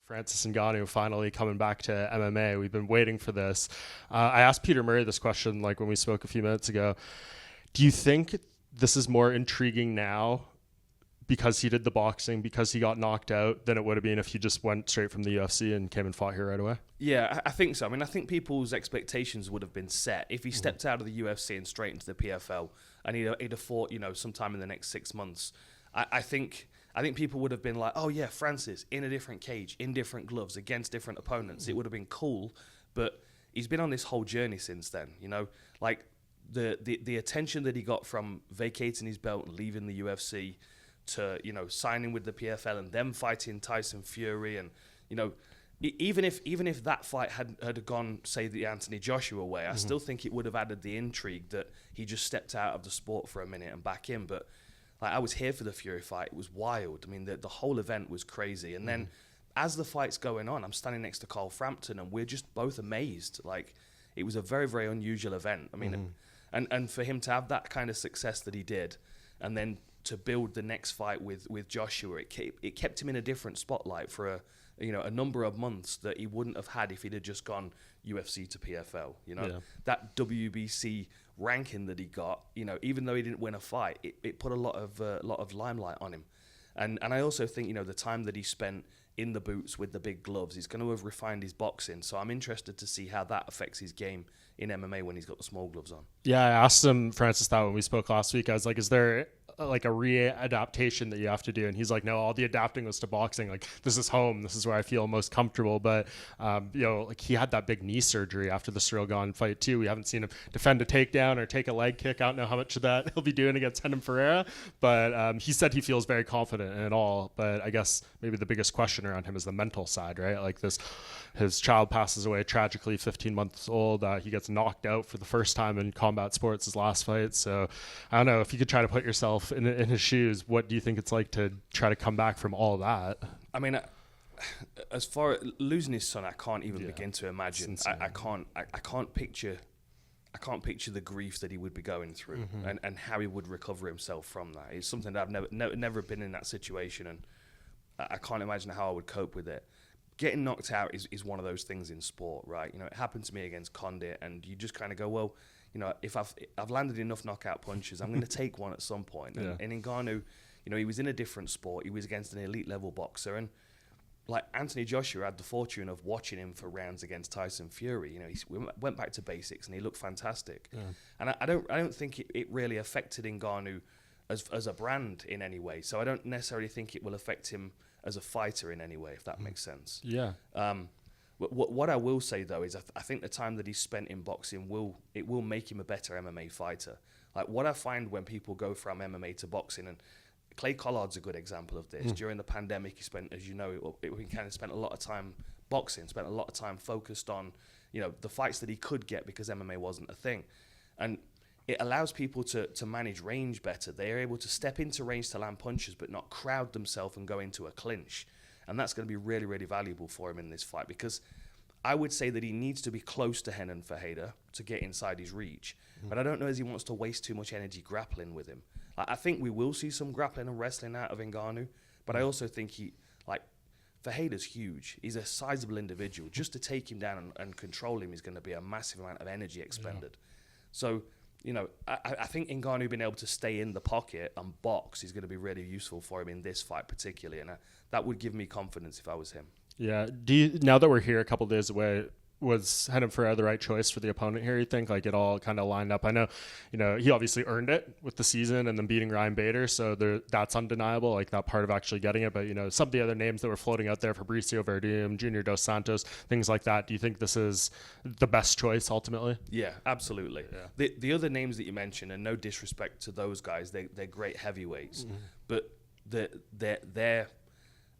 Francis Ngannou finally coming back to MMA. We've been waiting for this. I asked Peter Murray this question like when we spoke a few minutes ago. Do you think this is more intriguing now because he did the boxing, because he got knocked out, than it would have been if he just went straight from the UFC and came and fought here right away? Yeah, I think so. I mean, I think people's expectations would have been set if he stepped out of the UFC and straight into the PFL, and he'd have fought, sometime in the next 6 months. I think people would have been like, oh yeah, Francis in a different cage, in different gloves, against different opponents. It would have been cool, but he's been on this whole journey since then. Like the attention that he got from vacating his belt and leaving the UFC to signing with the PFL and them fighting Tyson Fury, and even if that fight had gone, say, the Anthony Joshua way, I still think it would have added the intrigue that he just stepped out of the sport for a minute and back in. But like, I was here for the Fury fight. It was wild. I mean, the whole event was crazy. And then as the fight's going on, I'm standing next to Carl Frampton, and we're just both amazed. Like, it was a very, very unusual event. I mean, and for him to have that kind of success that he did, and then to build the next fight with Joshua, it kept him in a different spotlight for a number of months that he wouldn't have had if he'd have just gone UFC to PFL. That WBC ranking that he got, even though he didn't win a fight, it put a lot of limelight on him. And I also think the time that he spent in the boots with the big gloves, he's going to have refined his boxing. So I'm interested to see how that affects his game in MMA when he's got the small gloves on. Yeah, I asked him, Francis, that when we spoke last week. I was like, is there like a re-adaptation that you have to do? And he's like, no, all the adapting was to boxing. Like, this is home. This is where I feel most comfortable. But, like, he had that big knee surgery after the Cyril Gane fight too. We haven't seen him defend a takedown or take a leg kick. I don't know how much of that he'll be doing against Renan Ferreira. But he said he feels very confident in it all. But I guess maybe the biggest question around him is the mental side, right? Like his child passes away tragically, 15 months old. He gets knocked out for the first time in combat sports his last fight. So I don't know, if you could try to put yourself in his shoes, what do you think it's like to try to come back from all that? I mean, as far as losing his son, I can't even begin to imagine. I can't picture the grief that he would be going through and how he would recover himself from that. It's something that I've never been in that situation, and I can't imagine how I would cope with it. Getting knocked out is one of those things in sport, right? It happened to me against Condit, and you just kind of go, well, if I've landed enough knockout punches, I'm going to take one at some point. And in Ngannou, he was in a different sport. He was against an elite level boxer, and like Anthony Joshua had the fortune of watching him for rounds against Tyson Fury. We went back to basics, and he looked fantastic. Yeah. And I don't think it really affected Ngannou as a brand in any way. So I don't necessarily think it will affect him as a fighter in any way, if that makes sense. Yeah. What I will say though is I think the time that he's spent in boxing will make him a better MMA fighter. Like, what I find when people go from MMA to boxing, and Clay Collard's a good example of this. During the pandemic, he spent, as you know, he kind of spent a lot of time boxing, spent a lot of time focused on the fights that he could get because MMA wasn't a thing, and it allows people to manage range better. They're able to step into range to land punches, but not crowd themselves and go into a clinch. And that's going to be really, really valuable for him in this fight, because I would say that he needs to be close to Renan Ferreira to get inside his reach. But I don't know if he wants to waste too much energy grappling with him. I think we will see some grappling and wrestling out of Ngannou, but I also think Ferreira's huge. He's a sizable individual. Just to take him down and control him is going to be a massive amount of energy expended. So, I think Ngannou being able to stay in the pocket and box is going to be really useful for him in this fight particularly, and that would give me confidence if I was him. Yeah. Now that we're here a couple of days away, was Renan Ferreira the right choice for the opponent here, you think? Like, it all kind of lined up. I know, he obviously earned it with the season and then beating Ryan Bader, so that's undeniable, like that part of actually getting it. But, some of the other names that were floating out there, Fabricio Verdum, Junior Dos Santos, things like that, do you think this is the best choice ultimately? Yeah, absolutely. Yeah. The other names that you mentioned, and no disrespect to those guys, they're great heavyweights, but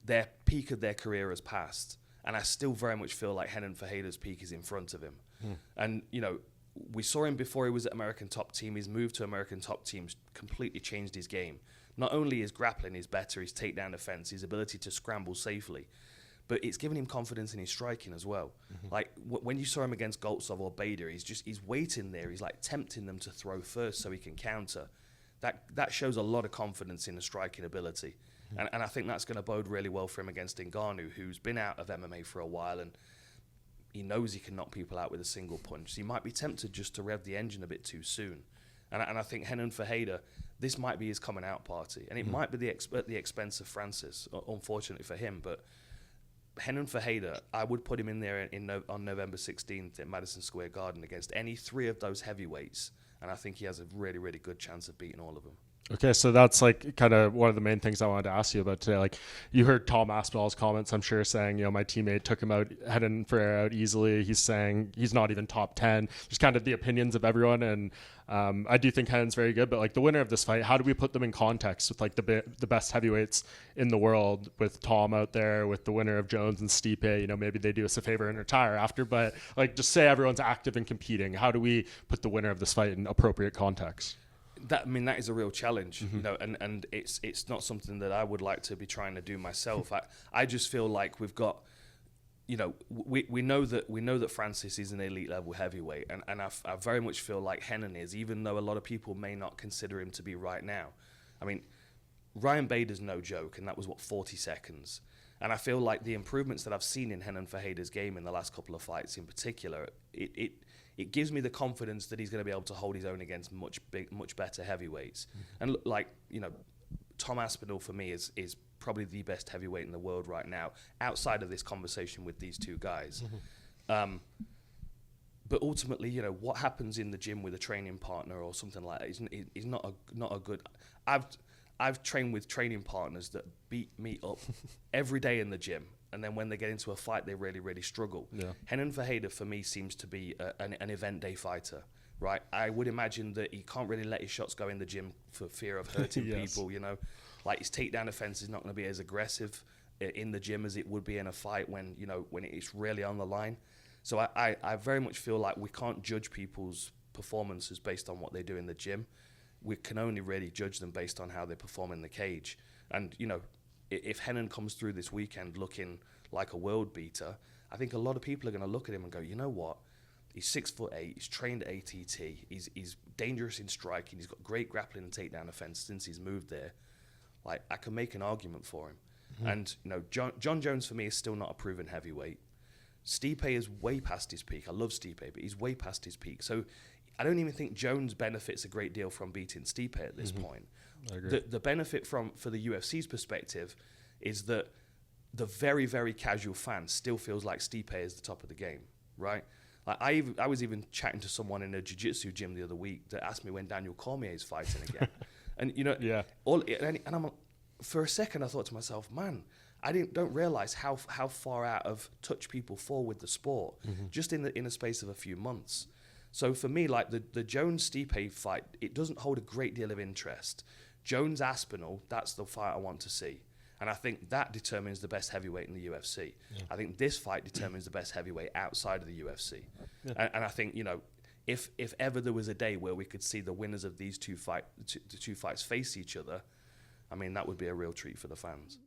their peak of their career has passed. And I still very much feel like Renan Ferreira's peak is in front of him. And, we saw him before he was at American Top Team. His move to American Top Teams completely changed his game. Not only his grappling is better, his takedown defense, his ability to scramble safely, but it's given him confidence in his striking as well. Like, when you saw him against Goltsov or Bader, he's waiting there. He's like tempting them to throw first so he can counter. That shows a lot of confidence in the striking ability. And I think that's going to bode really well for him against Ngannou, who's been out of MMA for a while, and he knows he can knock people out with a single punch. So he might be tempted just to rev the engine a bit too soon. And I think Renan Ferreira, this might be his coming out party. And it might be at the expense of Francis, unfortunately for him. But Renan Ferreira, I would put him in there on November 16th at Madison Square Garden against any three of those heavyweights. And I think he has a really, really good chance of beating all of them. Okay, so that's like kind of one of the main things I wanted to ask you about today. Like, you heard Tom Aspinall's comments, I'm sure, saying, my teammate took him out, Renan Ferreira out easily. He's saying he's not even top 10. Just kind of the opinions of everyone. And I do think Renan's very good, but like the winner of this fight, how do we put them in context with like the best heavyweights in the world, with Tom out there, with the winner of Jones and Stipe? Maybe they do us a favor and retire after, but like, just say everyone's active and competing. How do we put the winner of this fight in appropriate context? That is a real challenge, and it's not something that I would like to be trying to do myself. I just feel like we've got, we know that Francis is an elite level heavyweight, and I very much feel like Renan is, even though a lot of people may not consider him to be right now. I mean, Ryan Bader's no joke, and that was 40 seconds. And I feel like the improvements that I've seen in Renan Ferreira's game in the last couple of fights, in particular, it gives me the confidence that he's going to be able to hold his own against much better heavyweights. And Tom Aspinall for me is probably the best heavyweight in the world right now, outside of this conversation with these two guys. But ultimately, what happens in the gym with a training partner or something like that is not a good. I've trained with training partners that beat me up every day in the gym, and then when they get into a fight, they really, really struggle. Yeah. Renan Ferreira, for me, seems to be an event day fighter, right? I would imagine that he can't really let his shots go in the gym for fear of hurting yes. people, Like, his takedown offense is not going to be as aggressive in the gym as it would be in a fight when it's really on the line. So I very much feel like we can't judge people's performances based on what they do in the gym. We can only really judge them based on how they perform in the cage. And, if Renan comes through this weekend looking like a world beater, I think a lot of people are going to look at him and go, you know what? He's 6'8", he's trained at ATT, he's dangerous in striking, he's got great grappling and takedown offense since he's moved there. Like, I can make an argument for him. Mm-hmm. And, John Jones for me is still not a proven heavyweight. Stipe is way past his peak. I love Stipe, but he's way past his peak. So I don't even think Jones benefits a great deal from beating Stipe at this point. I agree. The benefit for the UFC's perspective is that the very, very casual fan still feels like Stipe is the top of the game, right? Like, I was even chatting to someone in a jiu-jitsu gym the other week that asked me when Daniel Cormier is fighting again. And, yeah. And I'm, for a second I thought to myself, man, I don't realize how far out of touch people fall with the sport just in a space of a few months. So for me, like the Jones-Stipe fight, it doesn't hold a great deal of interest. Jones-Aspinall, that's the fight I want to see. And I think that determines the best heavyweight in the UFC. Yeah. I think this fight determines the best heavyweight outside of the UFC. Yeah. And I think, if ever there was a day where we could see the winners of these two fights face each other, I mean, that would be a real treat for the fans.